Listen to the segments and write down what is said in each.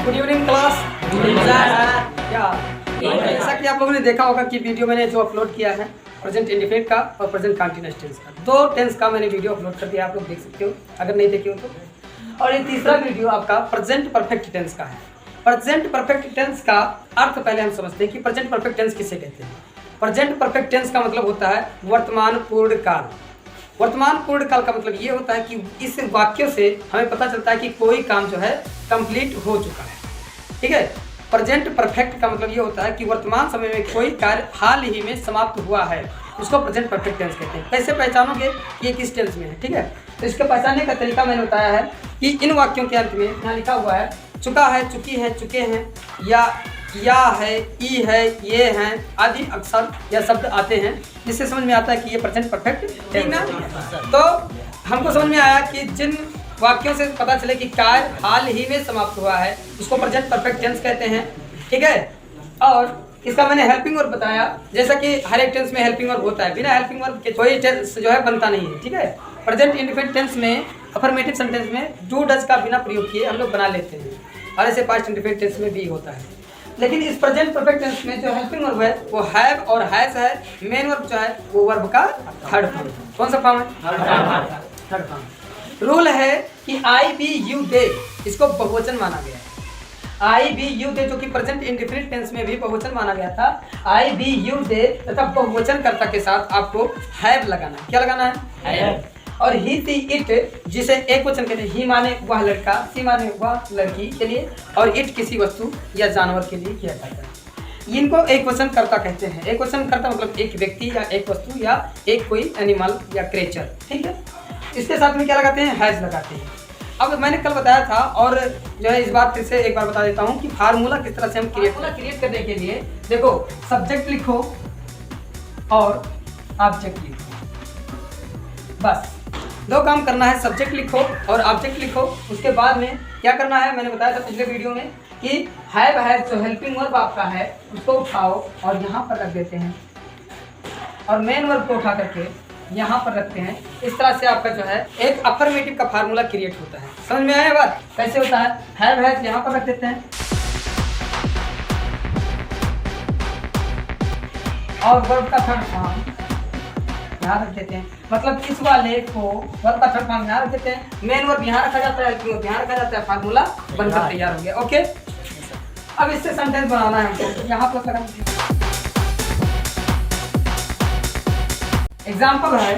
Good evening class. क्या जैसा कि आप लोगों ने देखा होगा कि वीडियो मैंने जो अपलोड किया है प्रेजेंट इंडिफिनिट का और प्रेजेंट कंटीन्यूअस टेंस का, दो टेंस का मैंने वीडियो अपलोड कर दिया, आप लोग देख सकते हो अगर नहीं देखे हो तो। और ये तीसरा वीडियो आपका प्रेजेंट परफेक्ट टेंस का है। प्रेजेंट परफेक्ट टेंस का अर्थ पहले हम समझते हैं कि प्रेजेंट परफेक्ट टेंस किसे कहते हैं। प्रेजेंट परफेक्ट टेंस का मतलब होता है वर्तमान पूर्ण काल। वर्तमान पूर्ण काल का मतलब ये होता है कि इस वाक्यों से हमें पता चलता है कि कोई काम जो है कंप्लीट हो चुका है। ठीक है। प्रेजेंट परफेक्ट का मतलब ये होता है कि वर्तमान समय में कोई कार्य हाल ही में समाप्त हुआ है, उसको प्रेजेंट परफेक्ट टेंस कहते हैं। कैसे पहचानोगे कि ये किस टेंस में है? ठीक है, तो इसके पहचानने का तरीका मैंने बताया है कि इन वाक्यों के अंत में यहाँ लिखा हुआ है चुका है, चुकी है, चुके हैं, या है, ई है, ये हैं आदि अक्षर या शब्द आते हैं, जिससे समझ में आता है कि ये प्रेजेंट परफेक्ट है ना। तो हमको समझ में आया कि जिन वाक्यों से पता चले कि कार्य हाल ही में समाप्त हुआ है उसको प्रेजेंट परफेक्ट टेंस कहते हैं। ठीक है। और इसका मैंने हेल्पिंग वर्ब बताया, जैसा कि हर एक टेंस में हेल्पिंग वर्ब होता है, बिना हेल्पिंग वर्ब के कोई टेंस जो है बनता नहीं है। ठीक है। प्रेजेंट इंडिफिनिट टेंस में अफर्मेटिव सेंटेंस में डू डज का बिना प्रयोग किए हम लोग बना लेते हैं, और ऐसे पास्ट इंडिफिनिट टेंस में भी होता है। लेकिन इस प्रेजेंट परफेक्ट टेंस में जो हेल्पिंग वर्ब है वो हैव और हैज है। मेन वर्ब जो है वो वर्ब का थर्ड फॉर्म। कौन सा फॉर्म है? Third form. रूल है कि आई बी यू दे, इसको बहुवचन माना गया है। आई बी यू दे जो कि प्रेजेंट इंडिफिनिट टेंस में भी बहुवचन माना गया था। आई बी यू दे तथा बहुवचन कर्ता के साथ आपको हैव लगाना है। क्या लगाना है? हैव। और ही सी इट जिसे एक वचन कहते हैं, ही माने वह लड़का, सी माने वह लड़की के लिए, और इट किसी वस्तु या जानवर के लिए किया जाता है। इनको एक वचन कर्ता कहते हैं। एक वचन कर्ता मतलब एक व्यक्ति या एक वस्तु या एक कोई एनिमल या क्रिएचर। ठीक है। इसके साथ में क्या लगाते हैं? हैज लगाते हैं। अब मैंने कल बताया था और जो है इस बार फिर से एक बार बता देता हूँ कि फार्मूला किस तरह से हम क्रिएट करने के लिए, देखो सब्जेक्ट लिखो और ऑब्जेक्ट लिखो, बस दो काम करना है। सब्जेक्ट लिखो और ऑब्जेक्ट लिखो। उसके बाद में क्या करना है मैंने बताया था पिछले वीडियो में कि हैव हैज जो हेल्पिंग वर्ब आपका है उसको उठाओ और यहाँ पर रख देते हैं, और मेन वर्ब को उठा करके यहाँ पर रखते हैं। इस तरह से आपका जो है एक अफर्मेटिव का फार्मूला क्रिएट होता है। समझ में आया बात? कैसे होता है? हैव हैज यहाँ पर रख देते हैं और वर्ब का थर्ड फॉर्म यहाँ रख देते हैं। मतलब इस वाले को वर्ब का थर्ड फॉर्म यहाँ रख देते हैं, मेन वर्ब यहाँ रखा जाता है, हेल्पिंग वर्ब यहाँ रखा जाता है, फार्मूला बनकर तैयार हो गया। ओके। अब इससे सेंटेंस बनाना है हमको। यहाँ पर लगा एग्जाम्पल है,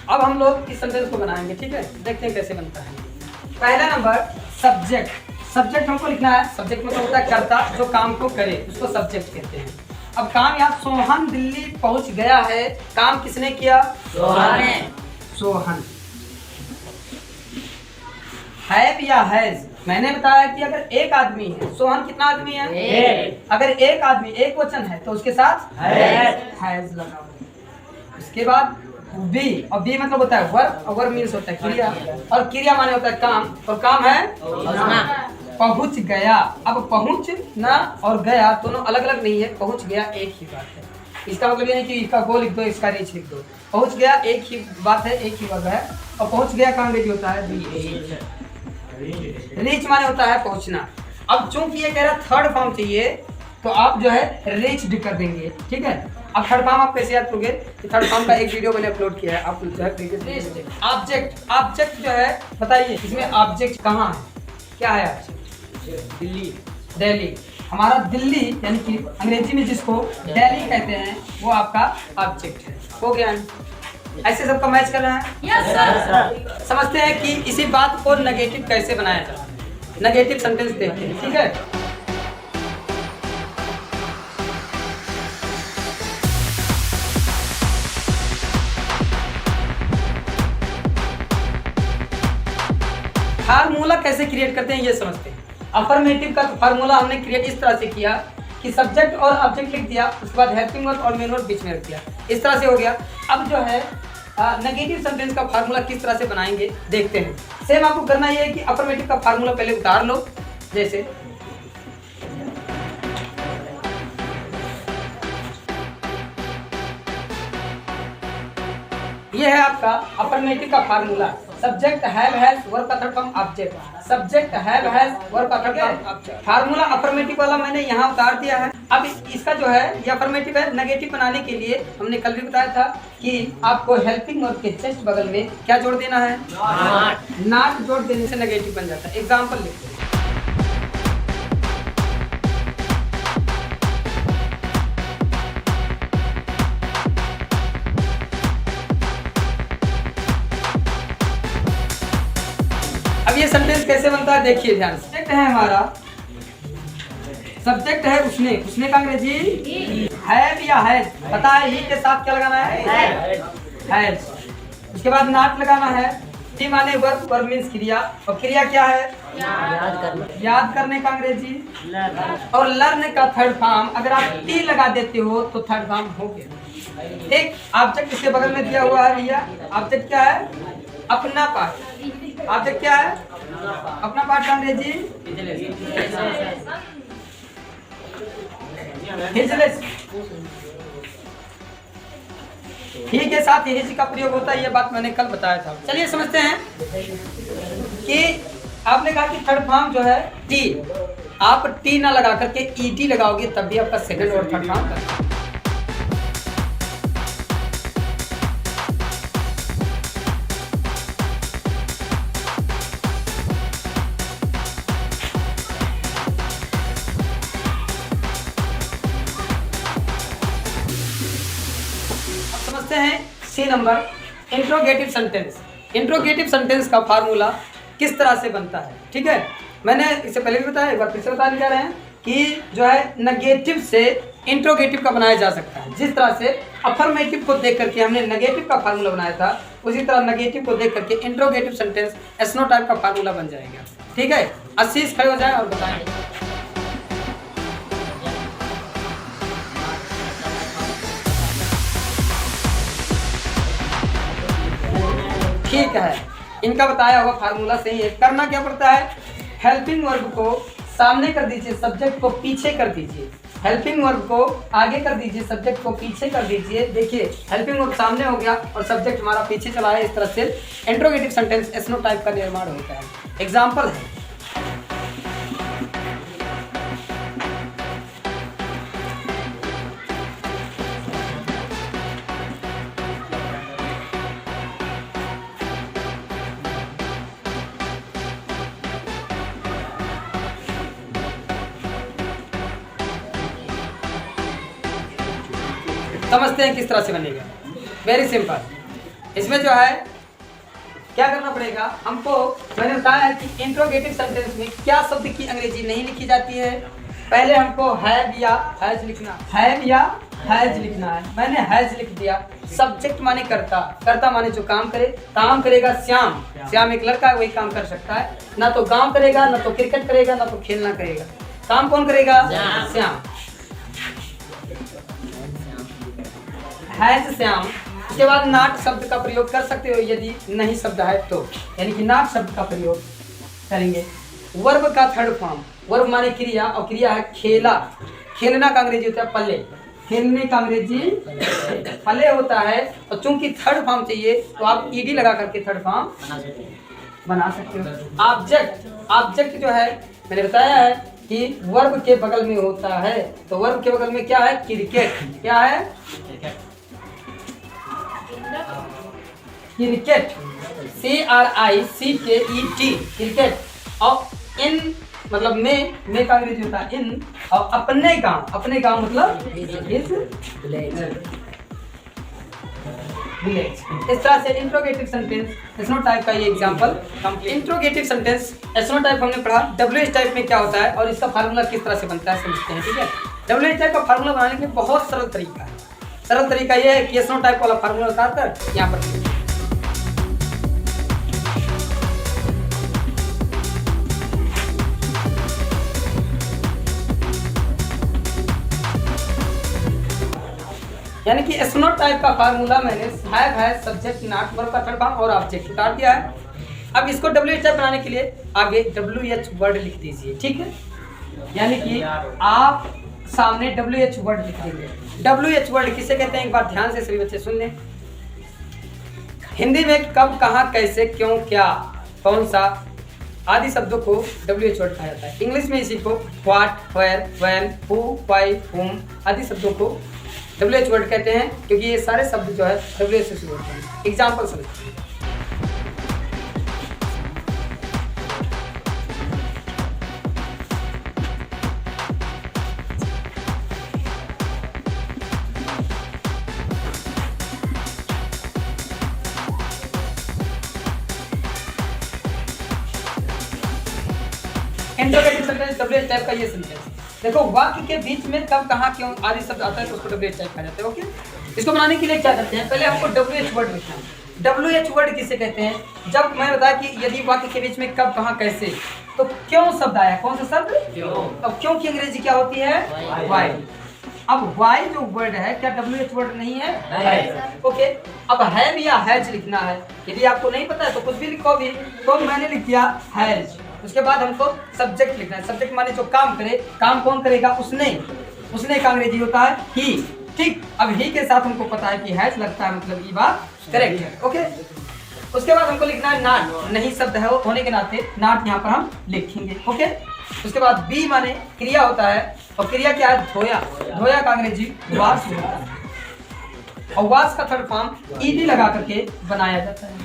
अब हम लोग इस सेंटेंस को बनाएंगे। ठीक है, देखते हैं कैसे बनता है। पहला नंबर सब्जेक्ट। सब्जेक्ट हमको लिखना है। सब्जेक्ट मतलब होता है कर्ता जो काम को करे, उसको सब्जेक्ट कहते हैं। अब काम यहाँ सोहन दिल्ली पहुंच गया है। काम किसने किया? सोहन। हैव या हैज, मैंने बताया कि अगर एक आदमी है, सोहन कितना आदमी है? एक। अगर एक आदमी एक वचन है तो उसके साथ हैज लगाओ। इसके बाद बी, और बी मतलब होता है वर्ब, और वर्ब मीन्स होता है क्रिया, और क्रिया माने होता है काम, और काम है पहुंच गया। अब पहुंच ना और गया दोनों अलग अलग नहीं है, पहुंच गया एक ही बात है। इसका मतलब ये नहीं कि इसका गो लिख दो इसका रीच लिख दो। पहुंच गया एक ही बात है, एक ही वर्ब है, और पहुंच गया का अंग्रेजी होता है रीच माने होता है पहुंचना। अब चूंकि ये कह रहा थर्ड फॉर्म चाहिए तो आप जो है रीच्ड कर देंगे। ठीक है। अब थर्ड फॉर्म आप कैसे याद करोगे? थर्ड फॉर्म का एक वीडियो मैंने अपलोड किया है, आप जो है ऑब्जेक्ट। ऑब्जेक्ट जो है बताइए इसमें ऑब्जेक्ट कहाँ है? क्या है ऑब्जेक्ट? दिल्ली। हमारा दिल्ली यानी कि अंग्रेजी में जिसको दिल्ली कहते हैं वो आपका ऑब्जेक्ट है। हो गया? ऐसे सबका मैच कर रहा है? Yes sir. समझते हैं कि इसी बात को नेगेटिव कैसे बनाया जाता है। नेगेटिव सेंटेंस देखते हैं। ठीक है। फार्मूला कैसे क्रिएट करते हैं ये समझते हैं। अफर्मेटिव का फार्मूला हमने क्रिएट इस तरह से किया कि सब्जेक्ट और ऑब्जेक्ट लिख दिया, उसके बाद हेल्पिंग वर्ब और मेन वर्ब बीच में रख दिया। इस तरह से हो गया। अब जो है नेगेटिव सेंटेंस का फार्मूला किस तरह से बनाएंगे देखते हैं। सेम आपको करना ये है कि अफर्मेटिव का फार्मूला पहले उतार लो, जैसे ये है आपका अफर्मेटिव का formula. Subject have has verb का third form object. Subject have has verb का third form object. Formula affirmative वाला मैंने यहाँ उतार दिया है। अब इसका जो है ये अफर्मेटिव है। नेगेटिव बनाने के लिए हमने कल भी बताया था कि आपको हेल्पिंग वर्ब के जस्ट बगल में क्या जोड़ देना है, नॉट जोड़ देने से नेगेटिव बन जाता है। एग्जाम्पल लिखते हैं। अब ये सेंटेंस कैसे बनता है देखिए ध्यान से। सब्जेक्ट है हमारा, सब्जेक्ट है उसने, उसने का अंग्रेजी हैव या हैज, पता है ही के साथ क्या लगाना है, हैज। उसके बाद नॉट लगाना है। टी माने वर्ब, वर्ब मींस क्रिया, और क्रिया क्या है, याद करने का अंग्रेजी, और लर्न का थर्ड फॉर्म। अगर आप टी लगा देते हो तो थर्ड फॉर्म हो गया। एक ऑब्जेक्ट इसके बगल में दिया हुआ है भैया। ऑब्जेक्ट क्या है, अपना पार्ट। ऑब्जेक्ट क्या है, अपना पार्ट का अंग्रेजी हिजलेस। ही के साथ हिज का प्रयोग होता है, ये बात मैंने कल बताया था। चलिए समझते हैं कि आपने कहा कि थर्ड फॉर्म जो है टी, आप टी ना लगा करके ईटी लगाओगे तब भी आपका सेकंड और थर्ड फॉर्म करता है। समझते हैं C number, interrogative sentence. Interrogative sentence का फार्मूला किस तरह से बनता है, ठीक है। मैंने इससे पहले भी बताया, एक बार फिर से बताने जा रहे हैं कि जो है नेगेटिव से इंट्रोगेटिव का बनाया जा सकता है। जिस तरह से अफर्मेटिव को देख करके हमने नेगेटिव का फार्मूला बनाया था, उसी तरह नेगेटिव को देख करके इंट्रोगेटिव सेंटेंस एसनो टाइप का फार्मूला बन जाएगा, ठीक है। 80 खड़े हो जाए और बताएंगे। ठीक है, इनका बताया हुआ फार्मूला सही है। करना क्या पड़ता है, हेल्पिंग वर्ब को सामने कर दीजिए, सब्जेक्ट को पीछे कर दीजिए। हेल्पिंग वर्ब को आगे कर दीजिए, सब्जेक्ट को पीछे कर दीजिए। देखिए हेल्पिंग वर्ब सामने हो गया और सब्जेक्ट हमारा पीछे चला है। इस तरह से इंट्रोगेटिव सेंटेंस एसनो टाइप का निर्माण होता है। एग्जाम्पल है, समझते हैं किस तरह से बनेगा। Very simple. इसमें जो है क्या करना पड़ेगा हमको, मैंने बताया है कि इंट्रोगेटिव सेंटेंस में क्या शब्द की अंग्रेजी नहीं लिखी जाती है। पहले हमको हैव या हैज लिखना, हैव या हैज लिखना है। मैंने हैज लिख दिया। सब्जेक्ट माने करता, करता माने जो काम करे। काम करेगा श्याम, श्याम एक लड़का है, वही काम कर सकता है। ना तो गाँव करेगा, ना तो क्रिकेट करेगा, ना तो खेलना करेगा। काम कौन करेगा, श्याम। हैज श्याम। उसके बाद नॉट शब्द का प्रयोग कर सकते हो यदि नहीं शब्द है तो, यानी कि नॉट शब्द का प्रयोग करेंगे। वर्ब का थर्ड फॉर्म, वर्ब माने क्रिया, और क्रिया है खेला। खेलना का अंग्रेजी होता है प्ले, खेलने का अंग्रेजी प्ले होता है। और चूंकि थर्ड फॉर्म चाहिए तो आप ईडी लगा करके थर्ड फॉर्म बना सकते हो। ऑब्जेक्ट, ऑब्जेक्ट जो है मैंने बताया है कि वर्ब के बगल में होता है। तो वर्ब के बगल में क्या है, क्रिकेट। क्या है, क्रिकेट, CRICKET, क्रिकेट। और इन मतलब में का अंग्रेजी होता है इन। और अपने गांव, अपने गांव मतलब विलेज। इस तरह से इंट्रोगेटिव सेंटेंस एसनो टाइप का ये एग्जांपल। इंट्रोगेटिव सेंटेंस एसनो टाइप हमने पढ़ा। WH टाइप में क्या होता है और इसका फार्मूला किस तरह से बनता है समझते हैं, ठीक है। WH टाइप का फार्मूला बनाने के बहुत सरल तरीका है। सरल तरीका ये है कि एसनो टाइप वाला फार्मूला उतारकर यहाँ पर यानी कि एसनो टाइप का फार्मूला मैंने have has subject not verb का थर्ड फॉर्म और ऑब्जेक्ट उतार दिया है। अब इसको WH टाइप बनाने के लिए आगे WH वर्ड लिख दीजिए, ठीक है। यानी कि आप सामने WH वर्ड लिख देंगे। WH वर्ड किसे कहते हैं एक बार ध्यान से सभी बच्चे सुन लें। हिंदी में कब, कहाँ, कैसे, क्यों, क्या, कौन सा आदि शब्दों को WH वर्ड कहा जाता है। इंग्लिश में इसी को what, where, when, who, why, whom आदि शब्दों को WH वर्ड कहते हैं, क्योंकि ये सारे शब्द जो है WH से शुरू होते हैं। एग्जाम्पल समझते हैं। इंट्रोगेटिव सेंटेंस WH टाइप का ये सेंटेंस। देखो वाक्य के बीच में कब, कहाँ, क्यों आदि शब्द आता है तो उसको WH टाइप कहा जाता है। ओके, इसको बनाने के लिए क्या करते हैं, पहले हमको WH वर्ड लिखना है। WH वर्ड किसे कहते हैं? जब मैंने बताया कि यदि वाक्य के बीच में कब, कहाँ, कैसे, तो क्यों शब्द आया। कौन सा शब्द? क्यों। अब क्यों की अंग्रेजी क्या होती है? वाई। अब वाई जो वर्ड है क्या WH वर्ड नहीं है? है। ओके, अब है भी या हैज लिखना है। यदि आपको नहीं पता है तो कुछ भी लिखो भी, तो मैंने लिख दिया हैज। उसके बाद हमको सब्जेक्ट लिखना है। सब्जेक्ट माने जो काम करे, काम कौन करेगा? उसने। उसने का अंग्रेजी होता है ही। ठीक, अब ही के साथ हमको पता है कि हैज लगता है, मतलब ये बात करेक्ट है। ओके, उसके बाद हमको लिखना है नॉट। नहीं शब्द है वो होने के नाते नॉट यहाँ पर हम लिखेंगे। ओके, उसके बाद बी माने क्रिया होता है, और क्रिया क्या है? धोया। धोया का अंग्रेजी वॉश होता है, और वॉश का थर्ड फॉर्म ईडी लगा करके बनाया जाता है।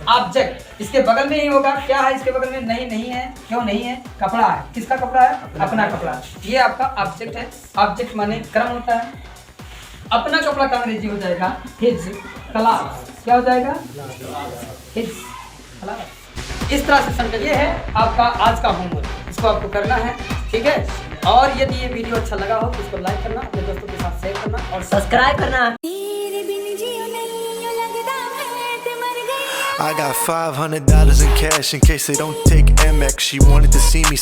ऑब्जेक्ट इसके बगल में ही होगा। क्या है इसके बगल में? नहीं, नहीं है। क्यों नहीं है? कपड़ा है। किसका कपड़ा है? अपना कपड़ा। ये आपका ऑब्जेक्ट है। ऑब्जेक्ट माने क्रम होता है। अपना कपड़ा का अंग्रेजी हो जाएगा हिज क्लॉथ। क्या हो जाएगा? His cloth. इस तरह से सेंटेंस। ये है आपका आज का होमवर्क, इसको आपको करना है। ठीक है, और यदि ये वीडियो अच्छा लगा हो तो इसको लाइक करना, अपने दोस्तों के साथ शेयर करना और सब्सक्राइब करना। I got $500 in cash in case they don't take Amex. She wanted to see me.